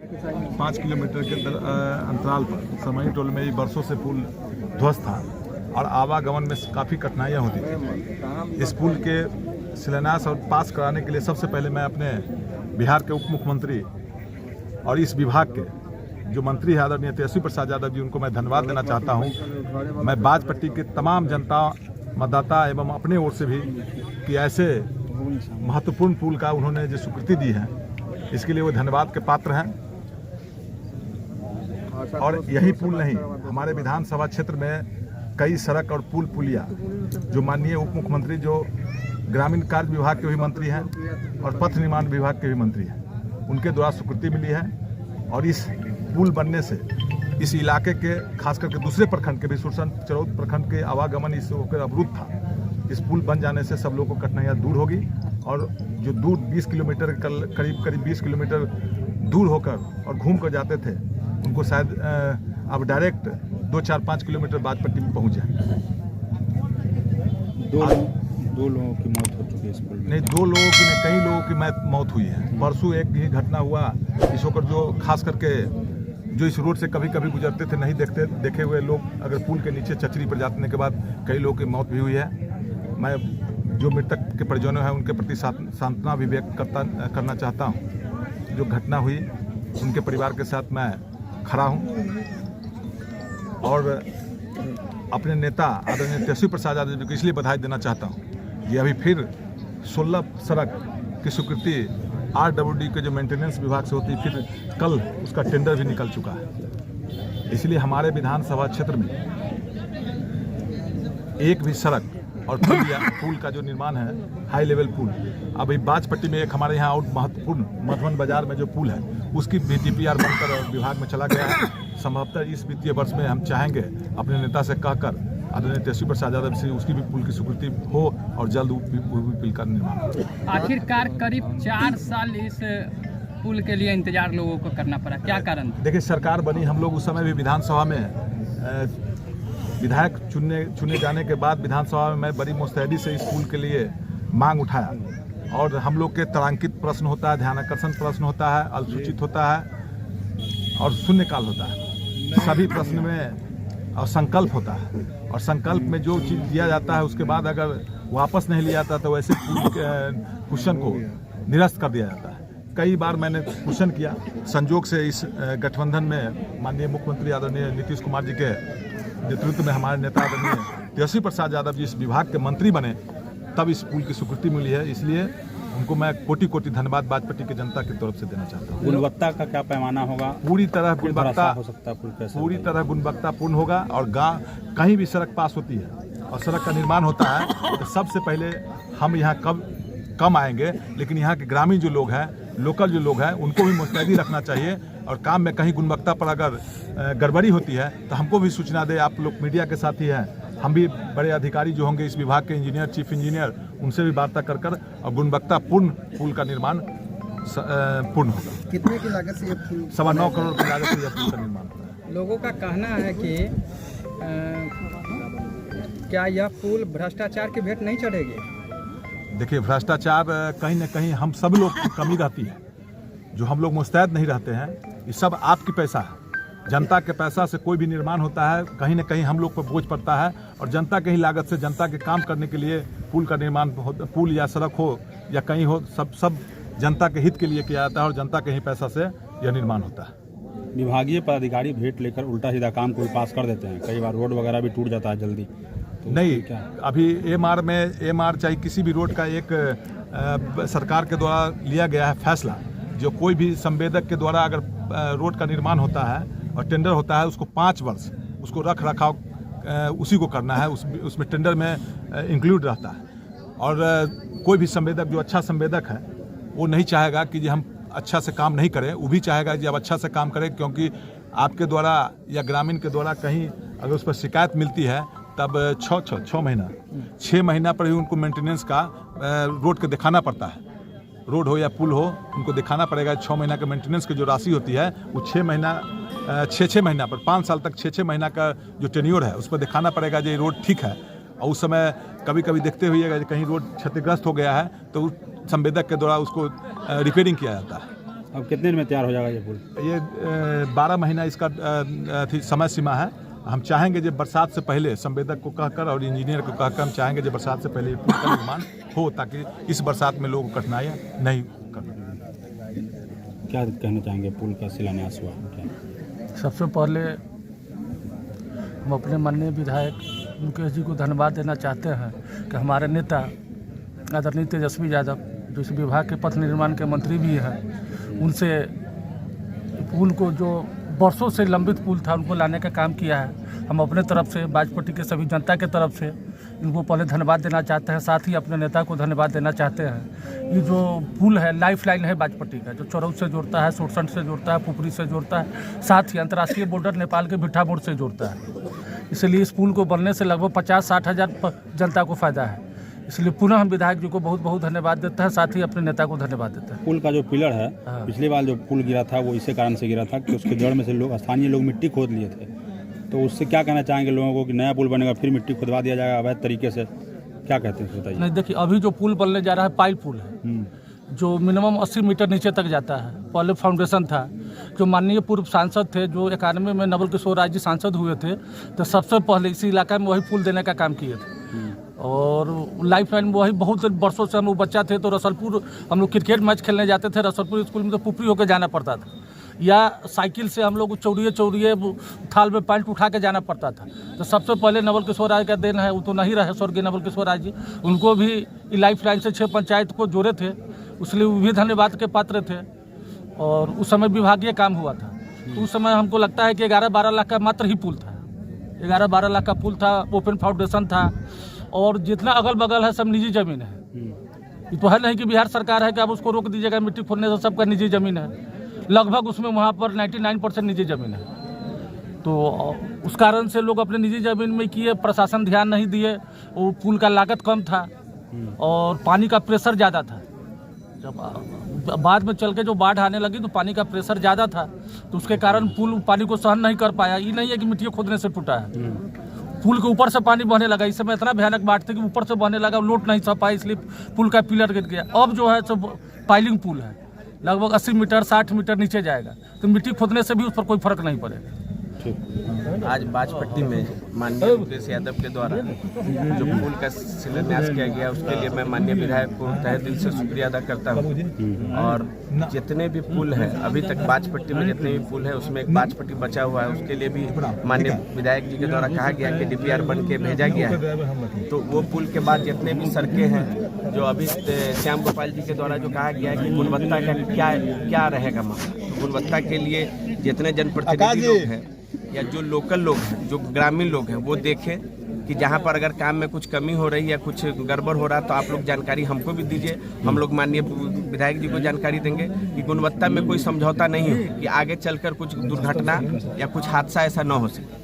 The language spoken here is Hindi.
5 किलोमीटर के अंतराल पर समई टोल में ये बरसों से पुल ध्वस्त था और आवागमन में काफ़ी कठिनाइयाँ होती थी। इस पुल के शिलान्यास और पास कराने के लिए सबसे पहले मैं अपने बिहार के उप मुख्यमंत्री और इस विभाग के जो मंत्री है आदरणीय तेजस्वी प्रसाद यादव जी, उनको मैं धन्यवाद देना चाहता हूं। मैं बाजपट्टी के तमाम जनता, मतदाता एवं अपने ओर से भी कि ऐसे महत्वपूर्ण पुल का उन्होंने जो स्वीकृति दी है, इसके लिए वो धन्यवाद के पात्र हैं। और यही पुल नहीं, हमारे विधानसभा क्षेत्र में कई सड़क और पुल पुलिया जो माननीय उप मुख्यमंत्री जो ग्रामीण कार्य विभाग के भी मंत्री हैं और पथ निर्माण विभाग के भी मंत्री हैं, उनके द्वारा स्वीकृति मिली है। और इस पुल बनने से इस इलाके के खास करके दूसरे प्रखंड के भी सुरसन चरौद प्रखंड के आवागमन इस होकर अवरुद्ध था। इस पुल बन जाने से सब लोगों को कठिनाइयाँ दूर होगी और जो दूर 20 किलोमीटर करीब 20 किलोमीटर दूर होकर और घूम कर जाते थे, उनको शायद अब डायरेक्ट 2-4-5 किलोमीटर बाजपट्टी में पहुँच जाए। दो लोगों की मौत हो चुकी है इस पुल में। नहीं, 2 लोगों की नहीं, कई लोगों की मौत हुई है। परसों एक ही घटना हुआ इस होकर जो खास करके जो इस रोड से कभी कभी गुजरते थे, नहीं देखे हुए लोग अगर पुल के नीचे चचरी पर जाने के बाद कई लोगों की मौत भी हुई है। मैं जो मृतक के परिजनों हैं उनके प्रति सांत्वना भी व्यक्त करना चाहता हूं। जो घटना हुई उनके परिवार के साथ मैं खड़ा हूं और अपने नेता आदरणीय तेजस्वी प्रसाद यादव जी को इसलिए बधाई देना चाहता हूं। ये अभी फिर 16 सड़क की स्वीकृति RWD के जो मेंटेनेंस विभाग से होती है, फिर कल उसका टेंडर भी निकल चुका है। इसलिए हमारे विधानसभा क्षेत्र में एक भी सड़क और पुल का जो निर्माण है, हाई लेवल पुल, अभी बाजपट्टी में एक हमारे यहाँ और महत्वपूर्ण मधुबन बाजार में जो पुल है उसकी भी DPR बनकर विभाग में चला गया है। संभवतः इस वित्तीय वर्ष में हम चाहेंगे अपने नेता से कहकर आदरणीय तेजस्वी प्रसाद यादव से उसकी भी पुल की स्वीकृति हो और जल्द पुल का निर्माण हो। आखिरकार करीब 4 साल इस पुल के लिए इंतजार लोगों को करना पड़ा, क्या कारण? देखिए, सरकार बनी, हम लोग उस समय भी विधानसभा में विधायक चुने जाने के बाद विधानसभा में मैं बड़ी मुस्तैदी से इस पुल के लिए मांग उठाया। और हम लोग के तारांकित प्रश्न होता है, ध्यानाकर्षण प्रश्न होता है, अल्पसूचित होता है और शून्यकाल होता है। सभी प्रश्न में और संकल्प होता है, और संकल्प में जो चीज़ दिया जाता है उसके बाद अगर वापस नहीं लिया जाता तो वैसे क्वेश्चन को निरस्त कर दिया जाता है। कई बार मैंने क्वेश्चन किया। संजोग से इस गठबंधन में माननीय मुख्यमंत्री आदरणीय नीतीश कुमार जी के नेतृत्व में हमारे नेता आदरणीय तेजस्वी प्रसाद यादव जी इस विभाग के मंत्री बने, तब इस पुल की स्वीकृति मिली है। इसलिए उनको मैं कोटि कोटि धन्यवाद बाजपट्टी की जनता की तरफ से देना चाहता हूँ। गुणवत्ता का क्या पैमाना होगा? पूरी तरह गुणवत्ता हो सकता है, पुल कैसे पूरी तरह गुणवत्तापूर्ण होगा। और गाँव कहीं भी सड़क पास होती है और सड़क का निर्माण होता है तो सबसे पहले हम यहाँ कम आएंगे, लेकिन यहाँ के ग्रामीण जो लोग हैं, लोकल जो लोग हैं, उनको भी मुस्तैदी रखना चाहिए। और काम में कहीं गुणवत्ता पर अगर गड़बड़ी होती है तो हमको भी सूचना दे। आप लोग मीडिया के साथ ही हैं, हम भी बड़े अधिकारी जो होंगे इस विभाग के इंजीनियर, चीफ इंजीनियर, उनसे भी वार्ता कर और गुणवत्तापूर्ण पुल का निर्माण पूर्ण होगा। कितने की लागत से ये पुल? 9.25 करोड़ की लागत से यह पुल का निर्माण होगा। लोगों का कहना है कि क्या यह पुल भ्रष्टाचार की भेंट नहीं चढ़ेगी? देखिए, भ्रष्टाचार कहीं न कहीं हम सब लोग की कमी रहती है। जो हम लोग मुस्तैद नहीं रहते हैं, ये सब आपकी पैसा है। जनता के पैसा से कोई भी निर्माण होता है, कहीं न कहीं हम लोग पर बोझ पड़ता है। और जनता के ही लागत से जनता के काम करने के लिए पुल का निर्माण, पुल या सड़क हो या कहीं हो, सब जनता के हित के लिए किया जाता है और जनता के ही पैसा से यह निर्माण होता है। विभागीय पदाधिकारी भेंट लेकर उल्टा सीधा काम कोई पास कर देते हैं, कई बार रोड वगैरह भी टूट जाता है जल्दी। तो नहीं, क्या अभी एमआर चाहे किसी भी रोड का एक सरकार के द्वारा लिया गया है फैसला, जो कोई भी संवेदक के द्वारा अगर रोड का निर्माण होता है और टेंडर होता है, उसको 5 वर्ष उसको रख रखाव उसी को करना है, उसमें टेंडर में इंक्लूड रहता है। और कोई भी संवेदक जो अच्छा संवेदक है वो नहीं चाहेगा कि हम अच्छा से काम नहीं करें, वो भी चाहेगा कि अब अच्छा से काम करें। क्योंकि आपके द्वारा या ग्रामीण के द्वारा कहीं अगर उस पर शिकायत मिलती है तब 6 महीना पर ही उनको मेंटेनेंस का रोड को दिखाना पड़ता है। रोड हो या पुल हो, उनको दिखाना पड़ेगा। 6 महीना का मेंटेनेंस की जो राशि होती है वो 6 महीना पर 5 साल तक 6 महीना का जो टेन्योर है उस पर दिखाना पड़ेगा जो ये रोड ठीक है। और उस समय कभी कभी देखते हुए कहीं रोड क्षतिग्रस्त हो गया है तो संवेदक के द्वारा उसको रिपेयरिंग किया जाता है। अब कितने दिन में तैयार हो जाएगा ये पुल? ये 12 महीना इसका समय सीमा है। हम चाहेंगे जो बरसात से पहले संवेदक को कहकर और इंजीनियर को कहकर हम चाहेंगे जो बरसात से पहले पुल का निर्माण हो, ताकि इस बरसात में लोगों को कठिनाइयाँ नहीं करना। क्या कहना चाहेंगे? पुल का शिलान्यास हुआ क्या? सबसे पहले हम अपने माननीय विधायक मुकेश जी को धन्यवाद देना चाहते हैं कि हमारे नेता आदरणीय तेजस्वी यादव, जो इस विभाग के पथ निर्माण के मंत्री भी हैं, उनसे पुल को जो वर्षों से लंबित पुल था उनको लाने का काम किया है। हम अपने तरफ से बाजपट्टी के सभी जनता के तरफ से इनको पहले धन्यवाद देना चाहते हैं, साथ ही अपने नेता को धन्यवाद देना चाहते हैं। ये जो पुल है लाइफ लाइन है बाजपट्टी का, जो चौरौद से जोड़ता है, सोरसंड से जोड़ता है, पुपरी से जोड़ता है, साथ ही अंतर्राष्ट्रीय बॉर्डर नेपाल के भिट्ठा मोड़ से जोड़ता है। इसलिए इस पुल को बनने से लगभग 50-60 हज़ार जनता को फ़ायदा है। इसलिए पुनः हम विधायक जी को बहुत बहुत धन्यवाद देते हैं, साथ ही अपने नेता को धन्यवाद देते हैं। पुल का जो पिलर है, पिछली बार जो पुल गिरा था वो इसी कारण से गिरा था कि उसके जड़ में से लोग, स्थानीय लोग मिट्टी खोद लिए थे। तो उससे क्या कहना चाहेंगे लोगों को कि नया पुल बनेगा फिर मिट्टी खुदवा दिया जाएगा अवैध तरीके से? क्या कहते हैं बताइए। नहीं, देखिए, अभी जो पुल बनने जा रहा है पाइल पुल है, जो मिनिमम 80 मीटर नीचे तक जाता है। पहले फाउंडेशन था, जो माननीय पूर्व सांसद थे, जो 91 में नवल किशोर राय जी सांसद हुए थे, तो सबसे पहले इसी इलाका में वही पुल देने का काम किए थे। और लाइफ लाइन वही बहुत वर्षों से हम लोग बच्चा थे तो रसलपुर हम लोग क्रिकेट मैच खेलने जाते थे, रसलपुर स्कूल में तो पुपरी होकर जाना पड़ता था, या साइकिल से हम लोग चौड़िए थाल में पैंट उठा के जाना पड़ता था। तो सबसे पहले नवल किशोर राय का देन है, वो तो नहीं रहे स्वर्गीय नवल किशोर राय जी, उनको भी लाइफ लाइन से 6 पंचायत को जोड़े थे, इसलिए वो भी धन्यवाद के पात्र थे। और उस समय विभागीय काम हुआ था, तो उस समय हमको लगता है कि 11-12 लाख का मात्र ही पुल था, 11-12 लाख का पुल था, ओपन फाउंडेशन था, और जितना अगल बगल है सब निजी ज़मीन है। ये तो है नहीं कि बिहार सरकार है कि आप उसको रोक दीजिएगा मिट्टी खोदने से, सबका निजी ज़मीन है। लगभग उसमें वहाँ पर 99% निजी ज़मीन है। तो उस कारण से लोग अपने निजी ज़मीन में किए, प्रशासन ध्यान नहीं दिए, वो पुल का लागत कम था और पानी का प्रेशर ज़्यादा था। जब बाद में चल के जो बाढ़ आने लगी तो पानी का प्रेशर ज़्यादा था, तो उसके कारण पुल पानी को सहन नहीं कर पाया। ये नहीं है कि मिट्टी खोदने से टूटा है, पुल के ऊपर से पानी बहने लगा। इस समय इतना भयानक बाढ़ थी कि ऊपर से बहने लगा, लोड नहीं सह पाया, इसलिए पुल का पिलर गिर गया। अब जो है सब पाइलिंग पुल है, लगभग 80 मीटर 60 मीटर नीचे जाएगा, तो मिट्टी खोदने से भी उस पर कोई फर्क नहीं पड़ेगा। आज बाजपट्टी में माननीय मुकेश यादव के द्वारा जो पुल का शिलान्यास किया गया, उसके लिए मैं माननीय विधायक को तहे दिल से शुक्रिया अदा करता हूँ। और जितने भी पुल हैं अभी तक बाजपट्टी में, जितने भी पुल है उसमें एक बाजपट्टी बचा हुआ है, उसके लिए भी माननीय विधायक जी के द्वारा कहा गया कि DPR बन के भेजा गया है। तो वो पुल के बाद जितने भी सड़कें हैं, जो अभी श्याम गोपाल जी के द्वारा जो कहा गया है कि गुणवत्ता का क्या रहेगा मामला, तो गुणवत्ता के लिए जितने जनप्रतिनिधि लोग हैं या जो लोकल लोग हैं, जो ग्रामीण लोग हैं, वो देखें कि जहाँ पर अगर काम में कुछ कमी हो रही है, कुछ गड़बड़ हो रहा है, तो आप लोग जानकारी हमको भी दीजिए। हम लोग माननीय विधायक जी को जानकारी देंगे कि गुणवत्ता में कोई समझौता नहीं हो, कि आगे चलकर कुछ दुर्घटना या कुछ हादसा ऐसा न हो सके।